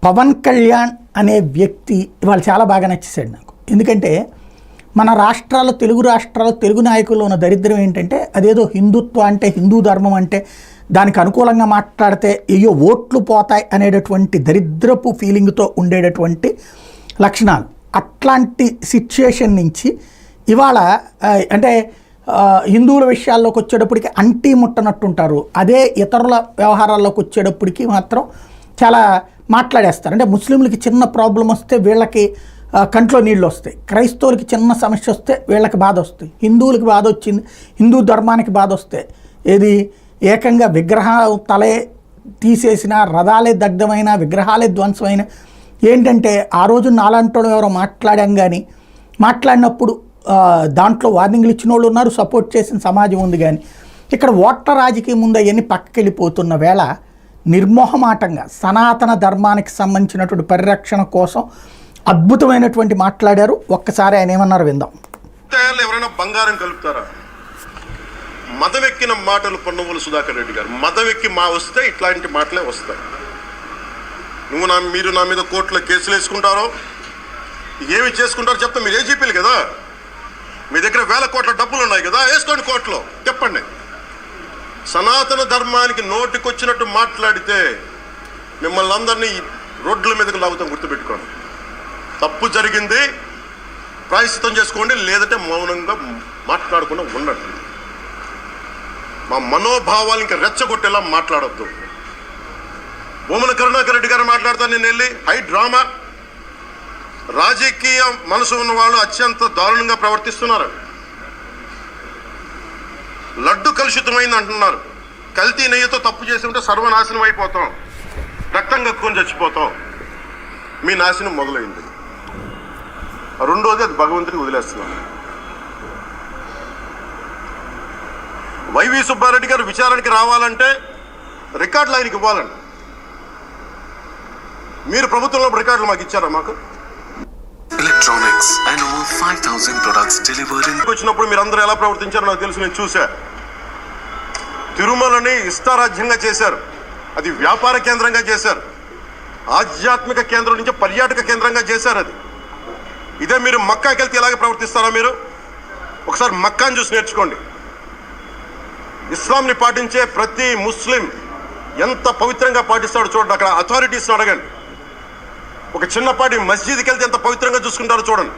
పవన్ కళ్యాణ్ అనే వ్యక్తి ఇవాళ చాలా బాగా నచ్చేసాడు నాకు. ఎందుకంటే మన రాష్ట్రాల్లో, తెలుగు రాష్ట్రాల్లో తెలుగు నాయకుల్లో ఉన్న దరిద్రం ఏంటంటే అదేదో హిందుత్వం అంటే, హిందూ ధర్మం అంటే దానికి అనుకూలంగా మాట్లాడితే అయ్యో ఓట్లు పోతాయి అనేటటువంటి దరిద్రపు ఫీలింగ్తో ఉండేటటువంటి లక్షణాలు. అట్లాంటి సిచ్యుయేషన్ నుంచి ఇవాళ అంటే హిందువుల విషయాల్లోకి వచ్చేటప్పటికి అంటీ ముట్టనట్టుంటారు. అదే ఇతరుల వ్యవహారాల్లోకి వచ్చేటప్పటికి మాత్రం చాలా మాట్లాడేస్తారు. అంటే ముస్లింలకి చిన్న ప్రాబ్లం వస్తే వీళ్ళకి కంట్లో నీళ్ళు వస్తాయి, క్రైస్తవులకి చిన్న సమస్య వస్తే వీళ్ళకి బాధ వస్తాయి, హిందువులకి బాధ వచ్చింది, హిందూ ధర్మానికి బాధ వస్తే ఏది ఏకంగా విగ్రహాలు తలే తీసేసిన, రథాలే దగ్ధమైన, విగ్రహాలే ధ్వంసమైన. ఏంటంటే ఆ రోజు నాలంటోడు ఎవరో మాట్లాడాం, కానీ మాట్లాడినప్పుడు దాంట్లో వార్నింగ్లు ఇచ్చిన వాళ్ళు ఉన్నారు, సపోర్ట్ చేసిన సమాజం ఉంది. కానీ ఇక్కడ ఓట్ల రాజకీయం ముందు అవన్నీ పక్కకెళ్ళిపోతున్న వేళ నిర్మోహమాటంగా సనాతన ధర్మానికి సంబంధించినటువంటి పరిరక్షణ కోసం అద్భుతమైనటువంటి మాట్లాడారు. ఒక్కసారి ఆయన ఏమన్నారు విందాం. ఎవరైనా బంగారం కలుపుతారా? మదం ఎక్కిన మాటలు పొన్నవోలు సుధాకర్ రెడ్డి గారు. మదం ఎక్కి వస్తే ఇట్లాంటి మాటలే వస్తాయి. మీరు నా మీద కోర్టులో కేసులు వేసుకుంటారో ఏమి చేసుకుంటారో చెప్తా. మీరు ఏజీపీలు కదా, మీ దగ్గర వేల కోట్ల డబ్బులు ఉన్నాయి కదా, వేసుకోండి కోర్టులో, చెప్పండి. సనాతన ధర్మానికి నోటికొచ్చినట్టు మాట్లాడితే మిమ్మల్ని అందరినీ రోడ్ల మీదకి లాగుతాం, గుర్తుపెట్టుకోండి. తప్పు జరిగింది, ప్రాయశ్చిత్తం చేసుకోండి, లేదంటే మౌనంగా మాట్లాడకుండా ఉండండి. మా మనోభావాలు ఇంకా రెచ్చగొట్టేలా మాట్లాడద్దు. భూమన కరుణాకర్ రెడ్డి గారు మాట్లాడతాను నేను వెళ్ళి హై డ్రామా. రాజకీయ మనసు ఉన్న వాళ్ళు అత్యంత దారుణంగా ప్రవర్తిస్తున్నారు. లడ్డు కలుషితమైంది అంటున్నారు. కల్తీ నెయ్యితో తప్పు చేసి ఉంటే సర్వనాశనం అయిపోతాం, రక్తం కక్కుని చచ్చిపోతాం. మీ నాశనం మొదలైంది. రెండోది అది భగవంతుడికి వదిలేస్తున్నాం. వైవి సుబ్బారెడ్డి గారు విచారణకి రావాలంటే రికార్డులు ఆయనకి ఇవ్వాలండి. మీరు ప్రభుత్వంలో రికార్డులు మాకు ఇచ్చారా? మాకు electronics and over 5000 products delivered. వచ్చినప్పుడు మీరు అందరూ ఎలా ప్రవర్తించారో నాకు తెలుసు, నేను చూసా. తిరుమలని ఇష్టారాజ్యంగా చేశారు, అది వ్యాపార కేంద్రంగా చేశారు, ఆధ్యాత్మిక కేంద్రం నుంచి పర్యాటక కేంద్రంగా చేశారు. అది ఇదే మీరు మక్కాకి వెళ్తే ఇలాగే ప్రవర్తిస్తారా? మీరు ఒకసారి మక్కాని చూసి నేర్చుకోండి. ఇస్లాంని పాటించే ప్రతి ముస్లిం ఎంత పవిత్రంగా పాటిస్తాడో చూడండి. అక్కడ అథారిటీస్ని అడగండి. ఒక చిన్నపాటి మస్జిద్కి వెళ్తే ఎంత పవిత్రంగా చూసుకుంటారో చూడండి.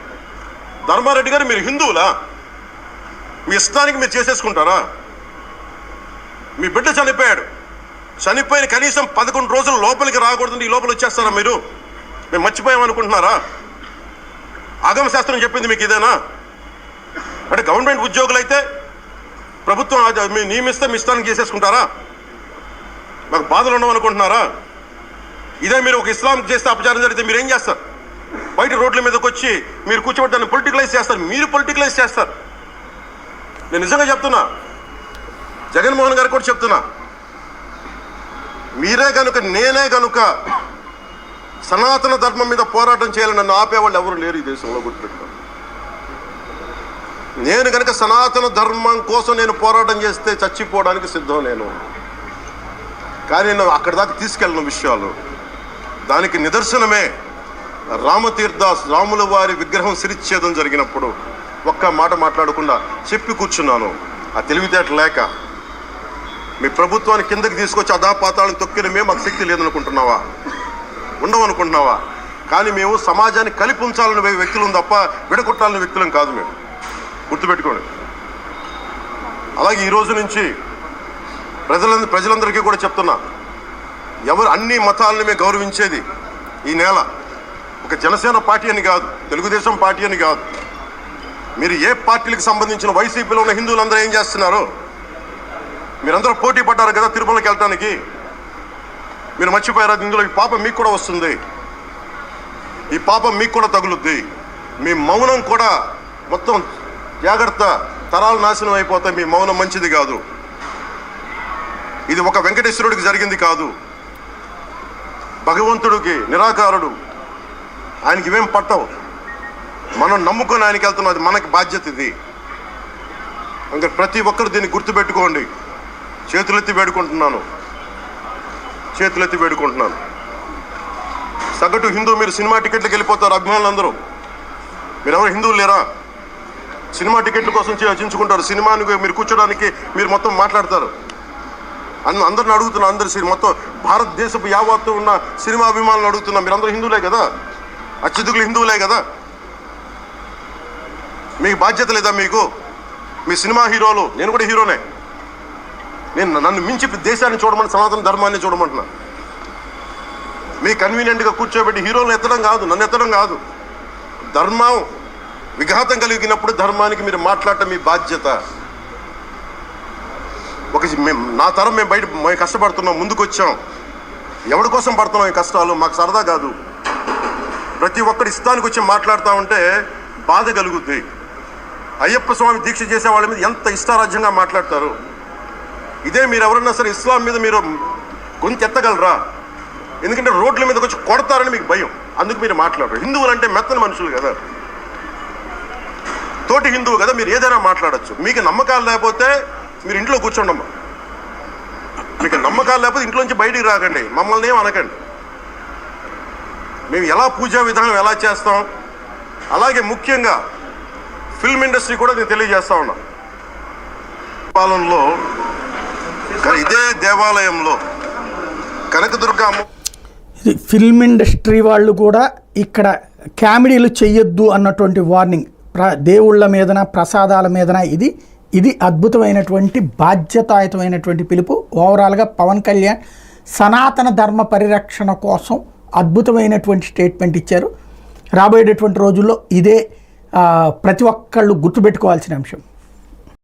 ధర్మారెడ్డి గారు, మీరు హిందువులా? మీ ఇష్టానికి మీరు చేసేసుకుంటారా? మీ బిడ్డ చనిపోయాడు, చనిపోయిన కనీసం 11 రోజులు లోపలికి రాకూడదు, ఈ లోపల వచ్చేస్తారా మీరు? మేము మర్చిపోయామనుకుంటున్నారా? ఆగమ శాస్త్రం చెప్పింది మీకు ఇదేనా? అంటే గవర్నమెంట్ ఉద్యోగులు అయితే ప్రభుత్వం మీ నియమిస్తే మీ ఇష్టానికి చేసేసుకుంటారా? మాకు బాధలు ఉండవనుకుంటున్నారా? ఇదే మీరు ఒక ఇస్లాంకి చేస్తే అపచారం జరిగితే మీరు ఏం చేస్తారు? బయట రోడ్ల మీదకి వచ్చి మీరు కూర్చోబెట్టి దాన్ని పొలిటికలైజ్ చేస్తారు. మీరు పొలిటికలైజ్ చేస్తారు. నేను నిజంగా చెప్తున్నా, జగన్మోహన్ గారు కూడా చెప్తున్నా, మీరే కనుక, నేనే కనుక సనాతన ధర్మం మీద పోరాటం చేయాలని నన్ను ఆపేవాళ్ళు ఎవరు లేరు ఈ దేశంలో, గుర్తుపెట్టుకోండి. నేను కనుక సనాతన ధర్మం కోసం నేను పోరాటం చేస్తే చచ్చిపోవడానికి సిద్ధం నేను. కానీ నేను అక్కడి దాకా తీసుకెళ్ళిన విషయాలు, దానికి నిదర్శనమే రామతీర్థాస్, రాముల వారి విగ్రహం శిరిచ్ఛేదం జరిగినప్పుడు ఒక్క మాట మాట్లాడకుండా చెప్పి కూర్చున్నాను. ఆ తెలివితేట లేక మీ ప్రభుత్వాన్ని కిందకి తీసుకొచ్చి అధాపాతాలను తొక్కిన మేము మాకు శక్తి లేదనుకుంటున్నావా? ఉండవనుకుంటున్నావా? కానీ మేము సమాజాన్ని కలిపి ఉంచాలని వ్యక్తులం తప్ప విడగొట్టాలని వ్యక్తులం కాదు. మేము గుర్తుపెట్టుకోండి. అలాగే ఈ రోజు నుంచి ప్రజలందరికీ కూడా చెప్తున్నా, ఎవరు అన్ని మతాలని మేము గౌరవించేది ఈ నేల. ఒక జనసేన పార్టీ అని కాదు, తెలుగుదేశం పార్టీ అని కాదు. మీరు ఏ పార్టీలకు సంబంధించిన వైసీపీలో ఉన్న హిందువులందరూ ఏం చేస్తున్నారు? మీరందరూ పోటీ పడ్డారు కదా తిరుమలకి వెళ్ళటానికి. మీరు మర్చిపోయారా? ఇందులో ఈ పాపం మీకు కూడా వస్తుంది, ఈ పాపం మీకు కూడా తగులుద్ది. మీ మౌనం కూడా మొత్తం జాగ్రత్త, తరాలు నాశనం అయిపోతాయి. మీ మౌనం మంచిది కాదు. ఇది ఒక వెంకటేశ్వరుడికి జరిగింది కాదు, భగవంతుడికి, నిరాకారుడు, ఆయనకి ఇవేం పట్టవు. మనం నమ్ముకొని ఆయనకి వెళ్తున్నది, మనకి బాధ్యత ఇది. ఇంకా ప్రతి ఒక్కరు దీన్ని గుర్తుపెట్టుకోండి. చేతులెత్తి వేడుకుంటున్నాను. సగటు హిందూ మీరు సినిమా టికెట్లకు వెళ్ళిపోతారు అభిమానులు అందరూ. మీరు ఎవరు హిందువులు లేరా? సినిమా టికెట్ల కోసం చించుకుంటారు. సినిమాని మీరు కూర్చోడానికి మీరు మొత్తం మాట్లాడతారు. అందరిని అడుగుతున్నా, మొత్తం భారతదేశపు యావత్తు ఉన్న సినిమా అభిమానులు అడుగుతున్నా, మీరు అందరూ హిందువులే కదా? అత్యధికులు హిందువులే కదా? మీకు బాధ్యత లేదా? మీకు మీ సినిమా హీరోలు, నేను కూడా హీరోనే, నన్ను మించి దేశాన్ని చూడమని, సనాతన ధర్మాన్ని చూడమంటున్నా. మీ కన్వీనియంట్గా కూర్చోబెట్టి హీరోలను ఎత్తడం కాదు, నన్ను ఎత్తడం కాదు. ధర్మం విఘాతం కలిగినప్పుడు ధర్మానికి మీరు మాట్లాడటం మీ బాధ్యత. నా తరం మేము కష్టపడుతున్నాం, ముందుకు వచ్చాం. ఎవరి కోసం పడుతున్నాం ఈ కష్టాలు? మాకు సరదా కాదు. ప్రతి ఒక్కరి ఇష్టానికి వచ్చి మాట్లాడుతూ ఉంటే బాధ కలుగుద్ది. అయ్యప్ప స్వామి దీక్ష చేసే వాళ్ళ మీద ఎంత ఇష్టారాజ్యంగా మాట్లాడతారు. ఇదే మీరు ఎవరన్నా సరే ఇస్లాం మీద మీరు గొంతు ఎత్తగలరా? ఎందుకంటే రోడ్ల మీదకి వచ్చి కొడతారని మీకు భయం, అందుకు మీరు మాట్లాడరు. హిందువులు అంటే మెత్తని మనుషులు కదా, తోటి హిందువు కదా, మీరు ఏదైనా మాట్లాడచ్చు. మీకు నమ్మకాలు లేకపోతే మీరు ఇంట్లో కూర్చోండమ్మా. మీకు నమ్మకాలు లేకపోతే ఇంట్లోంచి బయటికి రాకండి, మమ్మల్ని ఏం అనకండి. మేము ఎలా పూజా విధానం ఎలా చేస్తాం, అలాగే ముఖ్యంగా ఫిల్మ్ ఇండస్ట్రీ కూడా నేను తెలియజేస్తా ఉన్నా. పాలనలో ఇదే దేవాలయంలో కనకదుర్గ ఇది ఫిల్మ్ ఇండస్ట్రీ వాళ్ళు కూడా ఇక్కడ కామెడీలు చెయ్యొద్దు అన్నటువంటి వార్నింగ్. దేవుళ్ళ మీదన, ప్రసాదాల మీదన ఇది అద్భుతమైనటువంటి బాధ్యతాయుతమైనటువంటి పిలుపు. ఓవరాల్గా పవన్ కళ్యాణ్ సనాతన ధర్మ పరిరక్షణ కోసం అద్భుతమైనటువంటి స్టేట్మెంట్ ఇచ్చారు. రాబోయేటటువంటి రోజుల్లో ఇదే ప్రతి ఒక్కళ్ళు గుర్తుపెట్టుకోవాల్సిన అంశం.